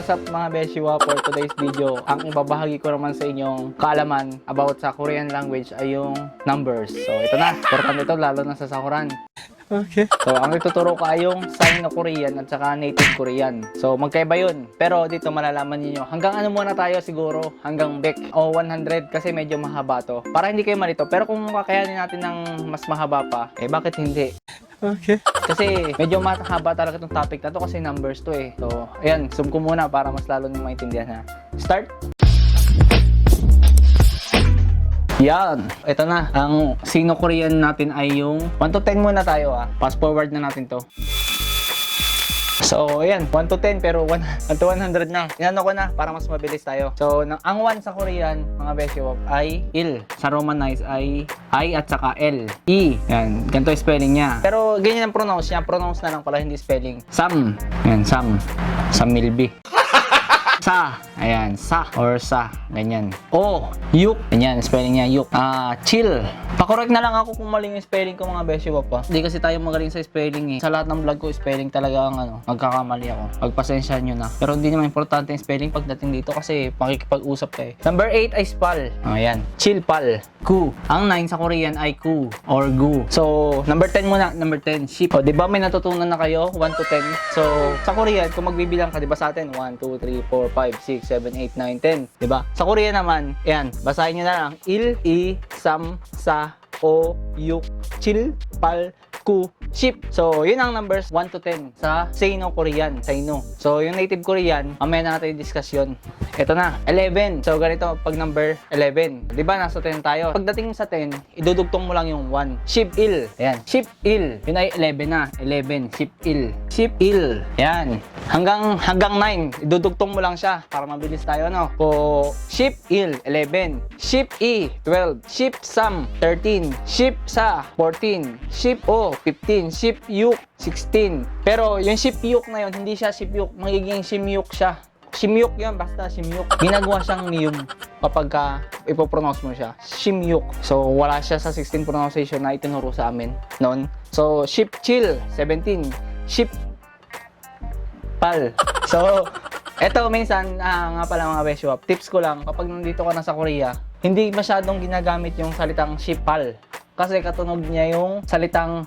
what's up mga Beshiwa? For today's video, ang ibabahagi ko naman sa inyong kaalaman about sa Korean language ay yung numbers. So ito na, importante ito lalo na sa sakuran. Okay. So ang ituturo ko ay yung Sino-Korean at saka Native Korean. So magkaiba yun. Pero dito malalaman niyo hanggang ano muna tayo siguro, hanggang Beck o 100 kasi medyo mahaba to. Para hindi kayo malito. Pero kung kakayanin natin ng mas mahaba pa, eh bakit hindi? Okay. Kasi medyo mahaba talaga itong topic na to kasi numbers to eh. So, ayan, zoom ko muna para mas lalo nyo maintindihan ha. Start! Yan! Ito na, ang Sino-Korean natin ay yung 1 to 10 muna tayo ha. Fast forward na natin to. So, ayan, 1 to 10 pero 1 to 100 na. Inano ko na para mas mabilis tayo. So, ang 1 sa Korean, mga Beshiwap, ay il. Sa Romanize ay I at saka L. E. Yan, ganito yung spelling niya. Pero ganyan ang pronounce niya. Pronounce na lang pala, hindi spelling. Sam. Yan, Sam. Sam Milby. Sa. Ayan, sa or sa. Ganyan. O. Yuk. Ganyan, spelling niya, yuk. Chill. Pa-correct na lang ako kung mali yung spelling ko mga Beshiwap pa. Hindi kasi tayo magaling sa spelling eh. Sa lahat ng vlog ko, spelling talaga ang magkakamali ako. Pagpasensya nyo na. Pero hindi naman importante yung spelling pagdating dito kasi makikipag-usap kayo. Number 8 ay spal. Ayan. Chill pal. Ku. Ang 9 sa Korean ay ku or gu. So, number 10 muna. Number 10, ship. O, diba may natutunan na kayo? 1 to 10. So, sa Korean, kung magbibilang ka, diba sa atin? 1, 2, 3, 4, 5, 6, 7, 8, 9, 10. Diba? Sa Korean naman, ayan. Basahin nyo na lang. Il, i, sam, sa, o, yuk, chil, pal, ku, ship. So, yun ang numbers 1 to 10 sa Sino-Korean. Sino. So, yung Native Korean, mamaya na natin i-discuss yun. Ito na, 11. So, ganito pag number 11. Diba, nasa 10 tayo. Pagdating sa 10, idudugtong mo lang yung 1. Ship il. Ayan. Ship il. Yun ay 11 na. 11. Ship il. Ship il. Ayan. Hanggang 9, idudugtong mo lang siya para mabilis tayo, no? So, ship il, 11. Ship i, 12. Ship sam, 13. Ship sa, 14. Ship o, 15. Ship yuk, 16. Pero yung ship yuk na yun, hindi siya ship yuk. Magiging shimyuk siya. Shimyuk yun, basta shimyuk. Ginagawa siyang miyum kapag ipopronounce mo siya. Shimyuk. So, wala siya sa 16 pronunciation na itinuro sa amin noon. So, ship chill, 17. Ship pal. So, eto minsan, nga pala mga Beshiwap, tips ko lang, kapag nandito ka na sa Korea, hindi masyadong ginagamit yung salitang shipal. Kasi katunog niya yung salitang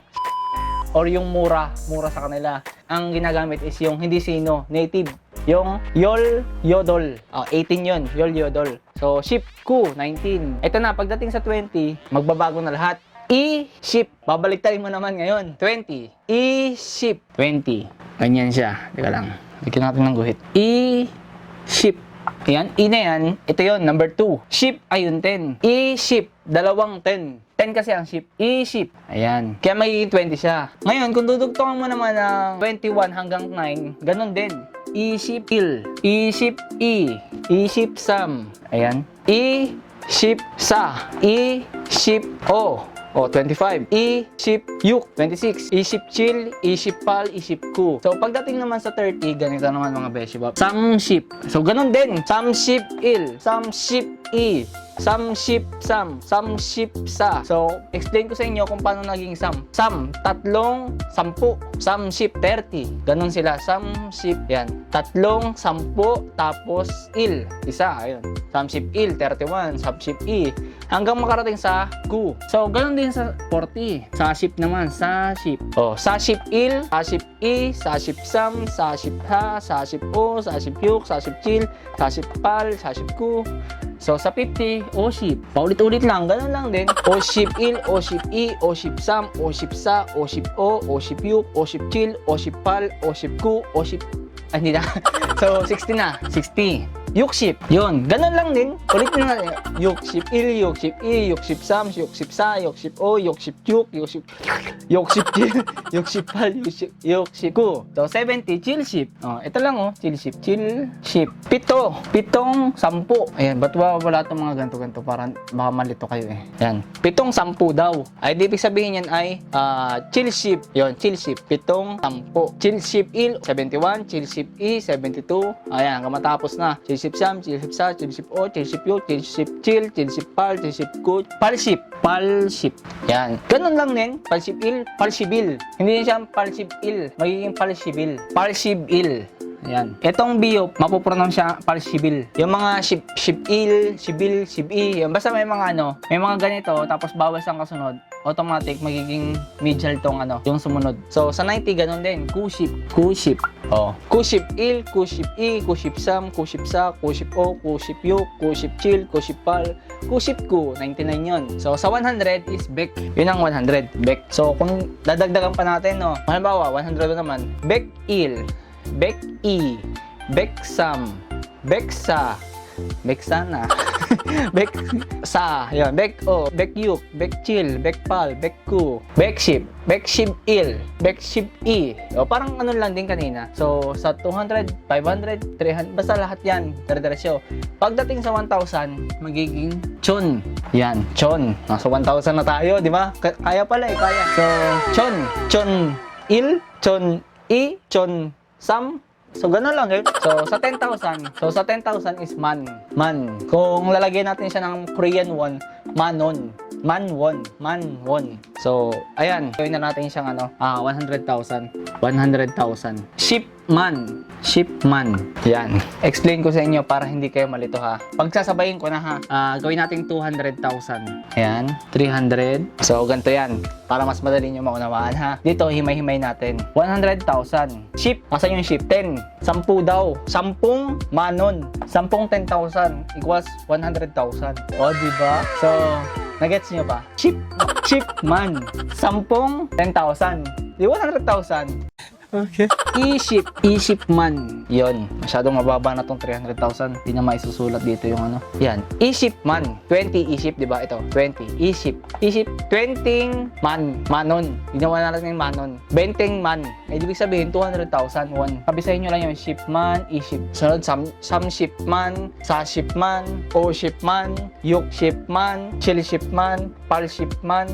or yung mura sa kanila. Ang ginagamit is yung hindi sino, native. Yung yol, yodol. 18 yun, yol, yodol. So, ship ku, 19. Ito na, pagdating sa 20, magbabago na lahat. I-ship. Babaliktarin mo naman ngayon. 20. I-ship. 20. Ganyan siya. Teka lang. Bigyan natin ng guhit. I-ship. Ayan. I na yan. Ito yun. Number 2. Ship ay yung 10. I-ship. Dalawang 10. 10 kasi ang ship. I-ship. Ayan. Kaya magiging 20 siya. Ngayon, kung dudugtungan mo naman ng 21 hanggang 9, ganun din. I-ship il. I-ship i. I-ship sam. Ayan. I-ship sa. I-ship o. O, 25. I-ship yuk. 26. I-ship chill. I-ship pal. I-ship ku. So, pagdating naman sa 30, ganito naman mga Beshiwap. Some ship. So, ganun din. Some ship il. Some ship i. Some ship sam. Some ship sa. So, explain ko sa inyo kung paano naging sam. Sam, 3, 10. Some ship, 30. Ganun sila. Some ship, yan. 3, 10, tapos il. Isa, ayun. Some ship il, 31. Some ship i. Hanggang makarating sa ku. So, ganun din sa 40. Sa ship naman, sa ship. Oh, sa ship il, sa ship i, sa ship sam, sa ship ha, sa ship o, sa ship yuk, sa ship chill, sa ship pal, sa ship ku. So, sa 50, o ship. Paulit-ulit lang, ganun lang din. O ship il, o ship i, o ship sam, o ship sa, o ship o ship yuk, o ship chill, o ship pal, o ship ku, o ship... Ay, hindi na. So, 60 na. 60. Yuk ship. Yun. Ganun lang din. Ulit na natin. Yuk ship il, yuk ship i, yuk ship sam, yuk ship sa, yuk ship o, yuk ship yuk, yuk ship chill, yuk ship pal, yuk ship ku. So, 70, chill ship. Oh, ito lang oh. Chill ship. Chill ship. 7. 7, 10. Ayan. Ba't wala itong mga ganto-ganto? Parang baka malito kayo eh. Ayan. 7, 10 daw. Ay, ibig sabihin yan ay chill ship. Yun. Chill ship. 7, 10. Chill ship il, 71. Chill ship i, 72. Ayan. Hanggang matapos na. Chill ship sam, chill ship sa, chill ship o, chill ship yuk, chill ship chill, chill ship pal, chill ship ku, palship. Palship. Yan. Ganun lang din. Palship il, palshibil. Hindi siya palship il. Magiging palshibil. Palshibil. Ayan. Itong Biyop, mapupronounce siya Parsibil. Yung mga Shibil, Shibi, yun. Basta may mga ano, may mga ganito, tapos bawas ang kasunod, automatic, magiging medial tong ano, yung sumunod. So, sa 90, ganun din. Kuship. Oh. Kuship Il, Kuship I, Kuship Sam, Kuship Sa, Kuship O, Kuship Yuk, Kuship Chill, Kuship Pal, Kuship Ku, 99 yun. So, sa 100 is Bek. Yun ang 100, Bek. So, kung dadagdagan pa natin, no, halimbawa, 100 naman, Bek Il, Bek I, Bek Sam, Bek Sa, Bek Sana, Bek Sa, yun, Bek O, Bek Yuk, Bek Chill, Bek Pal, Bek Ku, Bek Ship Il, Bek Ship I. O, parang ano lang din kanina. So, sa 200, 500, 300, basta lahat yan, dire-diretso. Pagdating sa 1,000, magiging Chon. Yan, Chon. Nasa 1,000 na tayo, di ba? Kaya pala eh, kaya. So, Chon Il, Chon I, Chon Sam. So, gano'n lang eh. So, sa 10,000 is man. Kung lalagyan natin siya ng Korean won, manon. Man won. So, ayan. Gawin na natin siyang ano, 100,000. Shipman. Yan. Explain ko sa inyo para hindi kayo malito ha. Pagsasabayin ko na ha. Gawin natin 200,000. Ayan. 300. So, ganito yan. Para mas madali nyo maunawaan ha. Dito, himay-himay natin. 100,000. Ship. Asan yung ship? 10. 10 daw. 10 manon. 10 10,000 equals 100,000. O, diba? So, nagets nyo ba? Shipman. 10 10,000. Di 100,000. Okay. E-shipman. Yon. Masyadong mababa na tong 300,000. Hindi na maisusulat dito yung ano. Yan. E-shipman. 20 e-ship, di ba? Ito. 20. E-ship. 20 manon. Ginawa natin yung manon. 20 man. Ay, ibig sabihin, 200,000 won. Kabisahin nyo lang yung shipman, e-ship. Sunod, some shipman, sa shipman, o shipman, yuk shipman, chill shipman, pal shipman,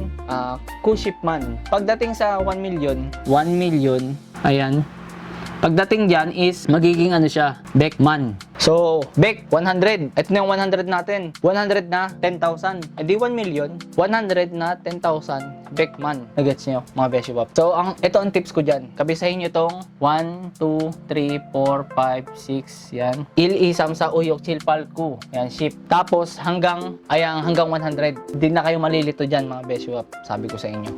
ku shipman. Pagdating sa 1 million, ayan. Pagdating dyan is magiging ano siya, Beckman. So, Beck, 100. Ito na yung 100 natin. 100 na 10,000. E di 1 million. 100 na 10,000. Beckman. Nagets nyo, mga Beshop. So, ito ang tips ko dyan. Kabisahin nyo tong 1, 2, 3, 4, 5, 6. Yan. Il, isam sa uyok, chilpal, ku. Yan, ship. Tapos, hanggang 100. Hindi na kayo malilito dyan, mga Beshop. Sabi ko sa inyo.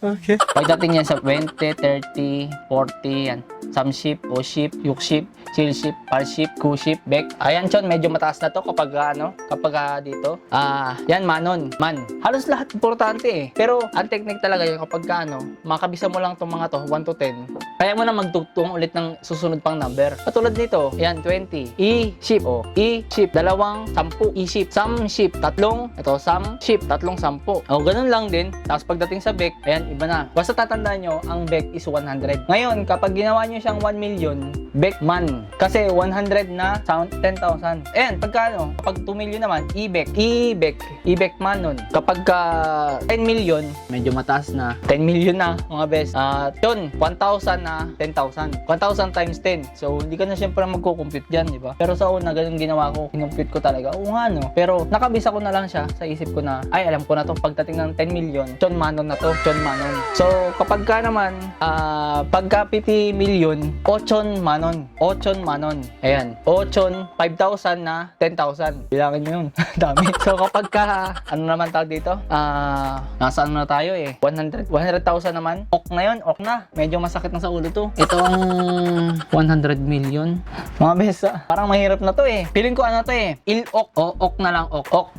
Okay. Pagdating yan sa 20, 30, 40, yan. Some ship, o ship, yuk ship, chill ship, par ship, ku ship, back. Ayan, Chon, medyo mataas na to kapag dito. Yan, man. Halos lahat importante eh. Pero, ang technique talaga yun kapag makabisa mo lang tong mga to, 1 to 10. Kaya mo na magtugtong ulit ng susunod pang number. Katulad nito, yan, 20. E-ship, E-ship, 2, 10. E-ship, some ship, 3. Ito, some ship, 3, 10. Ganun lang din. Tapos pagdating sa back, ayan, iba na. Basta tatandaan nyo, ang back is 100. Ngayon, kapag ginawa nyo siyang 1 million, Beckman. Kasi 100 na 10,000. Ayan, kapag 2 million naman, E-Beck man nun. Kapag 10 million, medyo mataas na. 10 million na, mga best. Yun, 1,000 na 10,000. 1,000 times 10. So, hindi ka na syempre magkukompute dyan, di ba? Pero sa una, ganun ginawa ko. Kinumpute ko talaga. Oo nga, no? Pero, nakabisa ko na lang siya sa isip ko na, ay, alam ko na to, pagdating ng 10 million, Chon Manon na to. Chon Manon. So, kapag naman, pagka 50 million, Ochon Manon. Ayan. Ochon, 5,000 na 10,000. Bilangin nyo yun. Dami. So, kapag ano naman tawag dito? Nasa ano na tayo eh. 100,000 naman. Ok na yun. Ok na. Medyo masakit na sa ulo to. Itong 100 million. Mga besa. Parang mahirap na to eh. Feeling ko ano to eh. Il-ok. Ok na lang. Ok.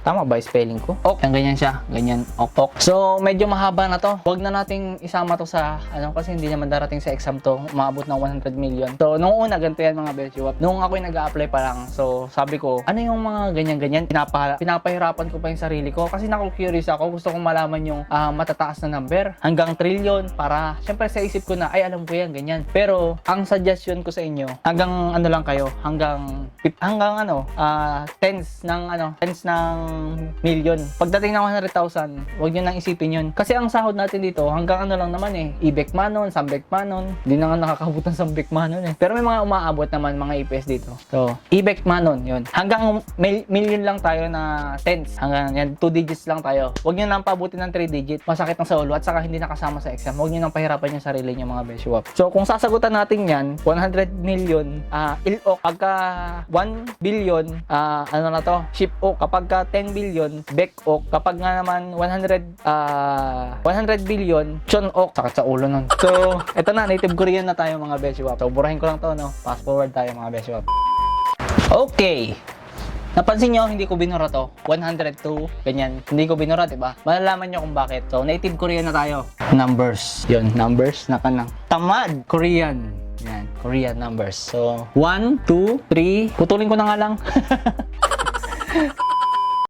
Tama ba yung spelling ko? Ok. Ganyan siya. Ganyan. Ok. So, medyo mahaba na to. Huwag na nating isama to sa kasi hindi naman darating sa exam to. Maabot ng 100 million. So, nung una, ganito yan mga Beshop. Nung ako'y nag-a-apply pa lang, so, sabi ko, ano yung mga ganyan-ganyan? Pinapahirapan ko pa yung sarili ko. Kasi naku-curious ako. Gusto kong malaman yung matataas na number. Hanggang trillion. Para, syempre sa isip ko na, ay, alam ko yan, ganyan. Pero, ang suggestion ko sa inyo, hanggang ano lang kayo, hanggang tens ng million. Pagdating ng 100,000, huwag nyo nang isipin yun. Kasi ang sahod natin dito, hanggang ano lang naman eh. E-Beckmanon, Sam Beckmanon. Hindi na nga nakakabutan sa Beckmanon eh. Pero may mga umaabot naman mga EPS dito. So, e-Beckmanon, yun. Hanggang million lang tayo na tens. Hanggang yan, 2 digits lang tayo. Huwag nyo nang pabutin ng 3 digit. Masakit ng sa ulo at saka hindi nakasama sa exam. Huwag nyo nang pahirapan yung sarili nyo mga Beshiwap. So, kung sasagutan natin yan, 100 million, ILOC. Pagka 1 billion, ano na to? ShipOC. Kapag ka 10 billion, BECOC. Kapag nga naman 100 billion, CHONOC. Sakit sa ulo nun. So, eto na, native Korean na tayo mga Beshiwap. So, burahin ko lang to, no? Fast forward tayo mga Beshiwap. Okay. Napansin nyo, hindi ko binura to. 102, ganyan. Hindi ko binura, diba? Malalaman nyo kung bakit. So, native Korean na tayo. Numbers. Yun, numbers na kanang. Tamad. Korean. Yan, Korean numbers. So, 1, 2, 3. Putulin ko na nga lang.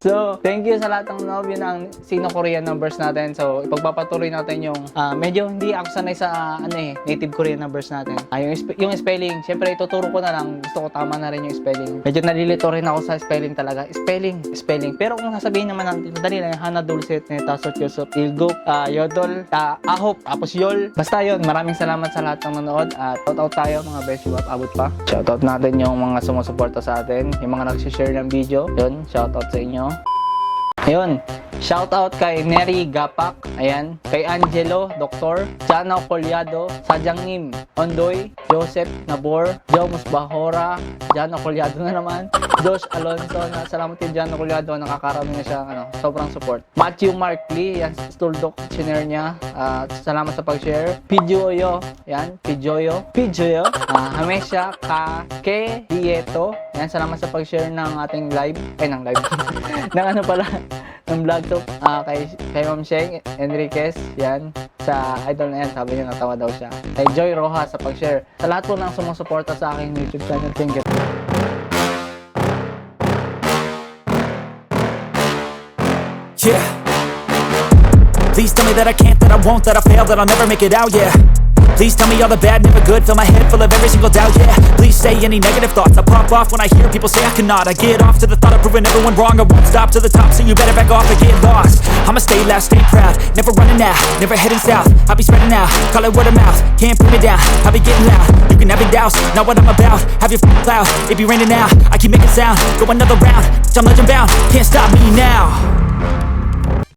So, thank you sa lahat ng nanood. Yun ang Sino-Korean numbers natin. So, ipagpapatuloy natin yung medyo hindi ako sanay sa native Korean numbers natin. Yung spelling, syempre ituturo ko na lang. Gusto ko tama na rin yung spelling. Medyo nalilito rin ako sa spelling talaga. Spelling. Pero kung sasabihin naman natin, dali lang, Hana, Dulcet, Neta, Sot, Yosop, Ilgok, Yodol, Ahop, tapos Yol. Basta yun, maraming salamat sa lahat ng nanood. At shoutout tayo mga Beshiwap, abot pa. Shoutout natin yung mga sumusuporta sa atin, yung mga nagsishare ng video. Yun, shoutout sa inyo. Ayun, shoutout kay Neri Gapak, ayan, kay Angelo, Dr. Jana Colyado, Sadyang Nim, Ondoy, Joseph Nabor, Joe Musbahora, Jana Colyado na naman, Josh Alonso, salamat din Jana Colyado, nakakarami na siya, sobrang support. Matthew Mark Lee, yan, Stuldoc, share niya, salamat sa pag-share. Pidjoyo, yan, Pidjoyo, Hamesha Kake Dieto, yan, salamat sa pag-share ng ating live, ng ng vlog to, kay Ma'am Sheng Enriquez, yan, sa idol na yan, sabi niya natawa daw siya. Kay Joy Rojas sa pag-share. Sa lahat po ng sumusuporta sa aking YouTube channel, thank you. Yeah. Please tell me that I can't, that I won't, that I fail, that I'll never make it out, yeah. Please tell me all the bad, never good. Fill my head full of every single doubt, yeah. Please say any negative thoughts. I pop off when I hear people say I cannot. I get off to the thought of proving everyone wrong. I won't stop to the top, so you better back off and get lost. I'ma stay loud, stay proud, never running out, never heading south. I'll be spreading out, call it word of mouth. Can't put me down, I'll be getting loud. You can have your doubts, not what I'm about. Have your cloud, it be raining now. I keep making sound, go another round. I'm legend bound, can't stop me now.